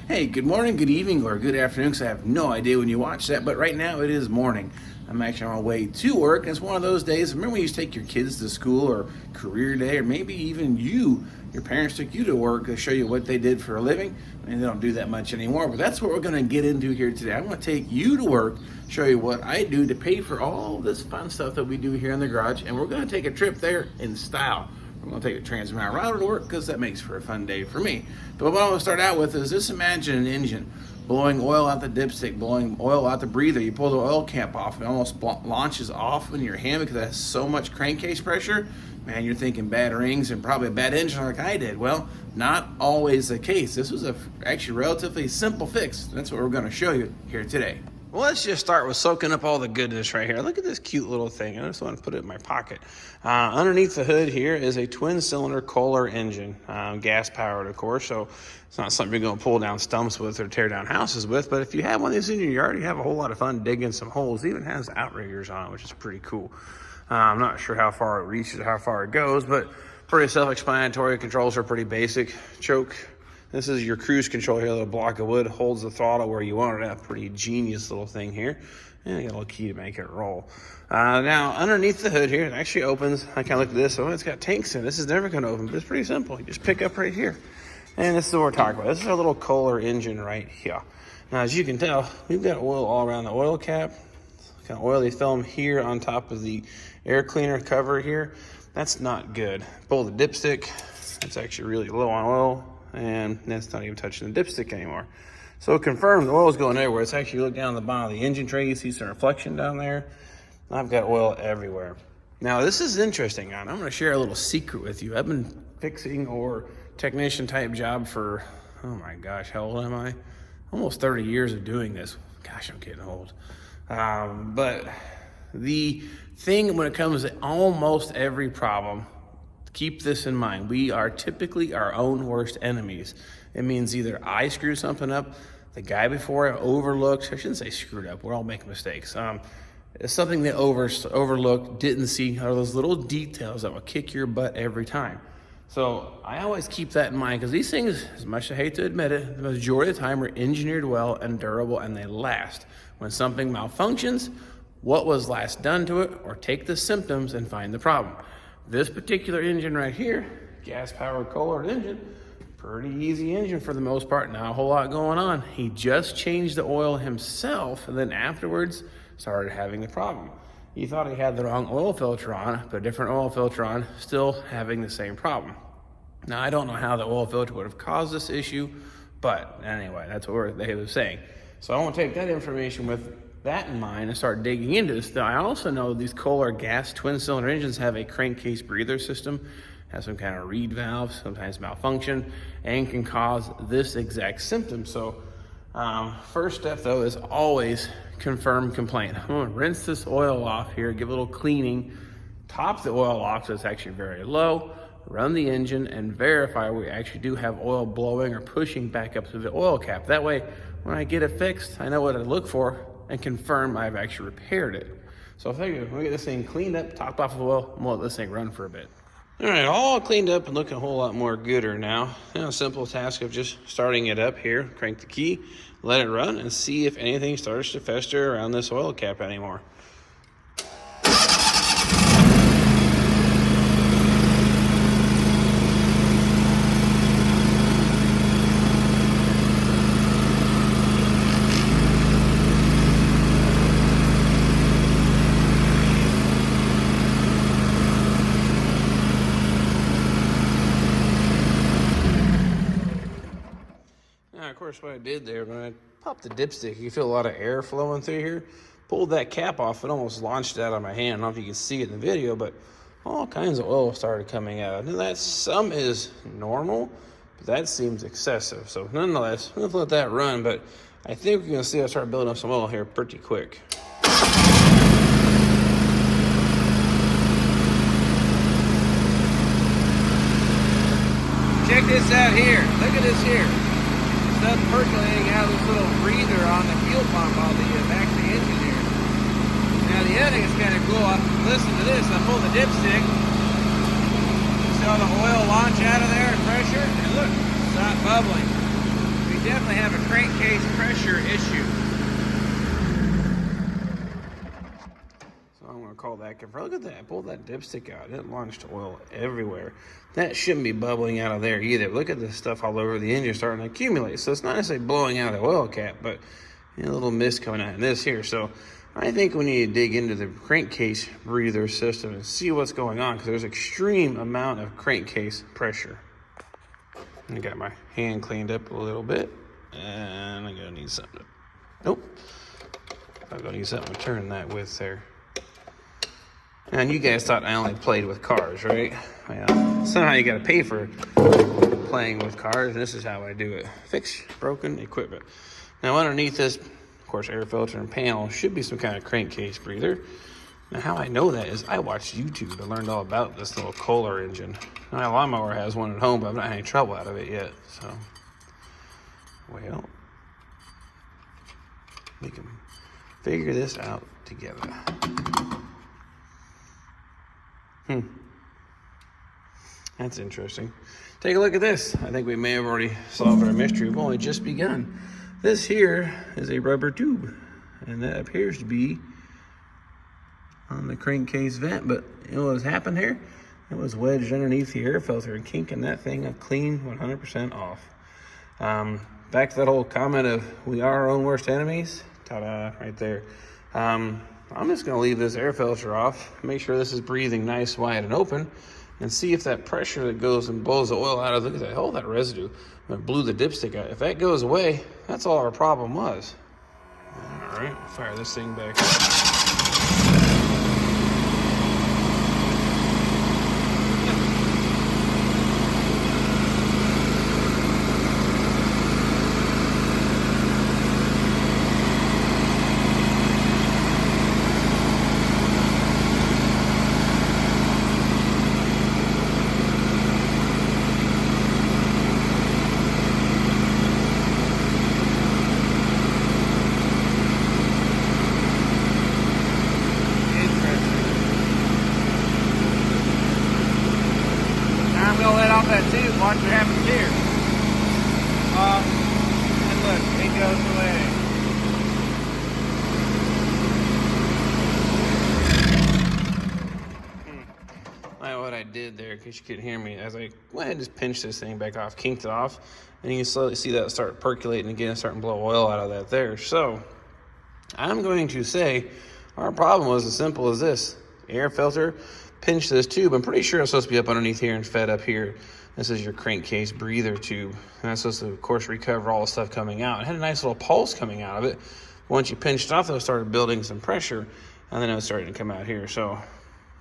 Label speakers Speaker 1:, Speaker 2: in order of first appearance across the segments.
Speaker 1: Hey, good morning, good evening, or good afternoon, because I have no idea when you watch that, but right now it is morning. I'm actually on my way to work, and it's one of those days. Remember when you used to take your kids to school or career day, or maybe even your parents took you to work to show you what they did for a living? I mean, they don't do that much anymore, but that's what we're going to get into here today. I want to take you to work, show you what I do to pay for all this fun stuff that we do here in the garage, and we're going to take a trip there in style. I'm going to take a Trans Mountain router to work because that makes for a fun day for me. But what I want to start out with is just imagine an engine blowing oil out the dipstick, blowing oil out the breather. You pull the oil cap off, it almost launches off in your hand because it has so much crankcase pressure. Man, you're thinking bad rings and probably a bad engine like I did. Well, not always the case. This was actually relatively simple fix. That's what we're going to show you here today. Well, let's just start with soaking up all the goodness right here. Look at this cute little thing. I just want to put it in my pocket. Underneath the hood here is a twin-cylinder Kohler engine, gas-powered, of course, so it's not something you're going to pull down stumps with or tear down houses with, but if you have one of these in your yard, you have a whole lot of fun digging some holes. It even has outriggers on it, which is pretty cool. I'm not sure how far it reaches or how far it goes, but pretty self-explanatory. Controls are pretty basic. Choke. This is your cruise control here. A little block of wood holds the throttle where you want it at. Pretty genius little thing here. And you got a little key to make it roll. Now, underneath the hood here, it actually opens. I kind of looked at this. Oh, it's got tanks in it. This is never going to open, but it's pretty simple. You just pick up right here. And this is what we're talking about. This is our little Kohler engine right here. Now, as you can tell, we've got oil all around the oil cap. Kind of oily film here on top of the air cleaner cover here. That's not good. Pull the dipstick. It's actually really low on oil. And that's not even touching the dipstick anymore. So confirm the oil's going everywhere. It's actually, look down the bottom of the engine tray, you see some reflection down there. I've got oil everywhere. Now this is interesting. I'm going to share a little secret with you. I've been fixing or technician type job for, oh my gosh, how old am I? Almost 30 years of doing this. Gosh, I'm getting old. But the thing when it comes to almost every problem, keep this in mind. We are typically our own worst enemies. It means either I screwed something up, the guy before I overlooked, I shouldn't say screwed up, we're all making mistakes. It's something they overlooked, didn't see, are those little details that will kick your butt every time. So I always keep that in mind because these things, as much as I hate to admit it, the majority of the time are engineered well and durable and they last. When something malfunctions, what was last done to it, or take the symptoms and find the problem. This particular engine right here, gas-powered Kohler engine, pretty easy engine for the most part, not a whole lot going on. He just changed the oil himself and then afterwards started having the problem. He thought he had the wrong oil filter on, but a different oil filter on, still having the same problem. Now, I don't know how the oil filter would have caused this issue, but anyway, that's what they were saying. So I want to take that information with that in mind and start digging into this. Now, I also know these Kohler gas twin-cylinder engines have a crankcase breather system, has some kind of reed valve, sometimes malfunction, and can cause this exact symptom. So first step though is always confirm complaint. I'm going to rinse this oil off here, give a little cleaning, top the oil off so it's actually very low, run the engine and verify we actually do have oil blowing or pushing back up to the oil cap. That way when I get it fixed, I know what to look for and confirm I've actually repaired it. So I figure we'll get this thing cleaned up, topped off with oil, and we'll let this thing run for a bit. All right, all cleaned up and looking a whole lot more gooder now. Now, a simple task of just starting it up here, crank the key, let it run, and see if anything starts to fester around this oil cap anymore. Of course, what I did there, when I popped the dipstick, you feel a lot of air flowing through here. Pulled that cap off, it almost launched out of my hand. I don't know if you can see it in the video, but all kinds of oil started coming out. And that some is normal, but that seems excessive. So nonetheless, I'm gonna let that run, but I think we're gonna see I start building up some oil here pretty quick. Check this out here. Look at this here. Stuff percolating out of this little breather on the fuel pump on the back of the engine here. Now the other thing is kind of cool. Listen to this. I pull the dipstick. You saw the oil launch out of there and pressure, and look, it's not bubbling. If you definitely have a crankcase pressure issue. So I'm going to call that confirmed. Look at that. I pulled that dipstick out. It launched oil everywhere. That shouldn't be bubbling out of there either. Look at the stuff all over the engine starting to accumulate. So it's not necessarily blowing out of the oil cap, but a little mist coming out of this here. So I think we need to dig into the crankcase breather system and see what's going on, because there's an extreme amount of crankcase pressure. I got my hand cleaned up a little bit, and I'm gonna need something to, nope. I'm gonna need something to turn that with there. And you guys thought I only played with cars, right? Well, somehow you gotta pay for playing with cars, and this is how I do it. Fix broken equipment. Now underneath this, of course, air filter and panel should be some kind of crankcase breather. Now how I know that is I watched YouTube. I learned all about this little Kohler engine. My lawnmower has one at home, but I've not had any trouble out of it yet. So, well, we can figure this out together. That's interesting. Take a look at this. I think we may have already solved our mystery. We've only just begun. This here is a rubber tube, and that appears to be on the crankcase vent, but you know what has happened here? It was wedged underneath the air filter and kinking that thing clean 100% off. Back to that whole comment of we are our own worst enemies. Ta-da, right there. I'm just gonna leave this air filter off, make sure this is breathing nice, wide, and open, and see if that pressure that goes and blows the oil out of, look at that, all that residue that blew the dipstick out. If that goes away, that's all our problem was. All right, fire this thing back up. That tube, watch what happens here. And look, it goes away. What I did there, in case you couldn't hear me, as I went and just pinched this thing back off, kinked it off, and you can slowly see that start percolating again and starting to blow oil out of that there. So I'm going to say our problem was as simple as this. Air filter, pinch this tube. I'm pretty sure it's supposed to be up underneath here and fed up here. This is your crankcase breather tube. And that's supposed to, of course, recover all the stuff coming out. It had a nice little pulse coming out of it. Once you pinched it off, it started building some pressure, and then it was starting to come out here. So,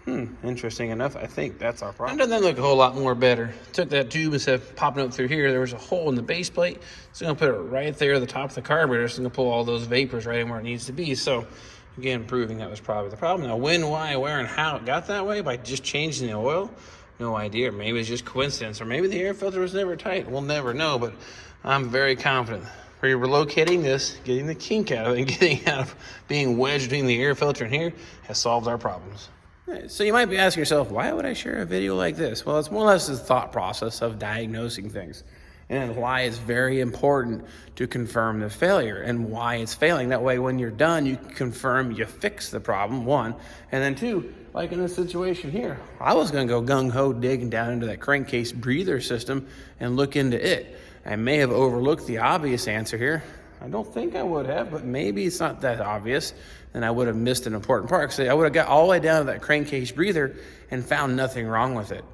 Speaker 1: interesting enough, I think that's our problem. And then look a whole lot more better. Took that tube, instead of popping up through here, there was a hole in the base plate. So I'm gonna put it right there at the top of the carburetor. It's gonna pull all those vapors right in where it needs to be. So, again, proving that was probably the problem. Now, when, why, where, and how it got that way, by just changing the oil, no idea. Maybe it's just coincidence, or maybe the air filter was never tight. We'll never know, but I'm very confident. For relocating this, getting the kink out of it, and getting out of being wedged between the air filter and here has solved our problems. So you might be asking yourself, why would I share a video like this? Well, it's more or less the thought process of diagnosing things, and why it's very important to confirm the failure and why it's failing. That way, when you're done, you can confirm you fix the problem, one, and then two, like in this situation here, I was gonna go gung-ho digging down into that crankcase breather system and look into it. I may have overlooked the obvious answer here. I don't think I would have, but maybe it's not that obvious, and I would have missed an important part. So I would have got all the way down to that crankcase breather and found nothing wrong with it.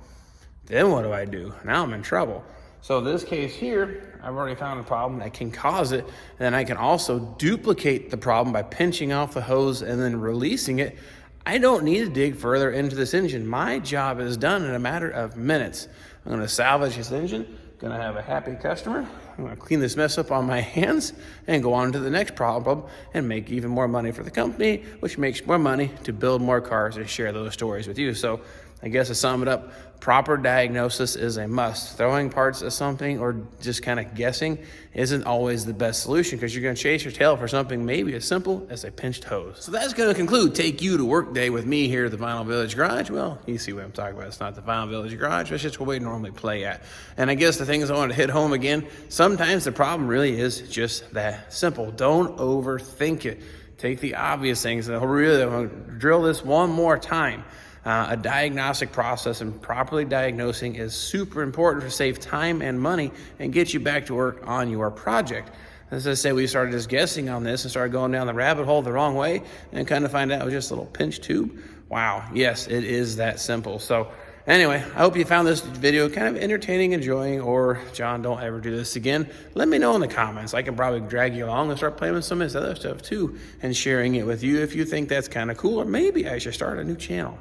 Speaker 1: Then what do? Now I'm in trouble. So this case here, I've already found a problem that can cause it, and then I can also duplicate the problem by pinching off the hose and then releasing it. I don't need to dig further into this engine. My job is done in a matter of minutes. I'm gonna salvage this engine, gonna have a happy customer. I'm gonna clean this mess up on my hands and go on to the next problem and make even more money for the company, which makes more money to build more cars and share those stories with you. So I guess to sum it up, proper diagnosis is a must. Throwing parts at something or just kind of guessing isn't always the best solution, because you're going to chase your tail for something maybe as simple as a pinched hose. So that's going to conclude Take You to Work Day with me here at the Vinyl Village Garage. Well, you see what I'm talking about. It's not the Vinyl Village Garage. It's just where we normally play at. And I guess the things I want to hit home again, sometimes the problem really is just that simple. Don't overthink it. Take the obvious things. And really, I'm going to drill this one more time. A diagnostic process and properly diagnosing is super important to save time and money and get you back to work on your project. As I say, we started just guessing on this and started going down the rabbit hole the wrong way and kind of find out it was just a little pinch tube. Wow, yes, it is that simple. So anyway, I hope you found this video kind of entertaining, enjoying, or John, don't ever do this again. Let me know in the comments. I can probably drag you along and start playing with some of this other stuff too and sharing it with you if you think that's kind of cool, or maybe I should start a new channel.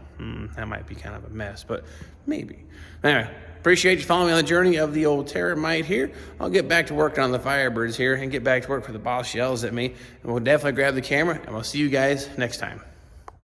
Speaker 1: That might be kind of a mess, but maybe. Anyway, appreciate you following me on the journey of the old Terramite here. I'll get back to working on the Firebirds here and get back to work for the boss yells at me. And we'll definitely grab the camera, and we'll see you guys next time.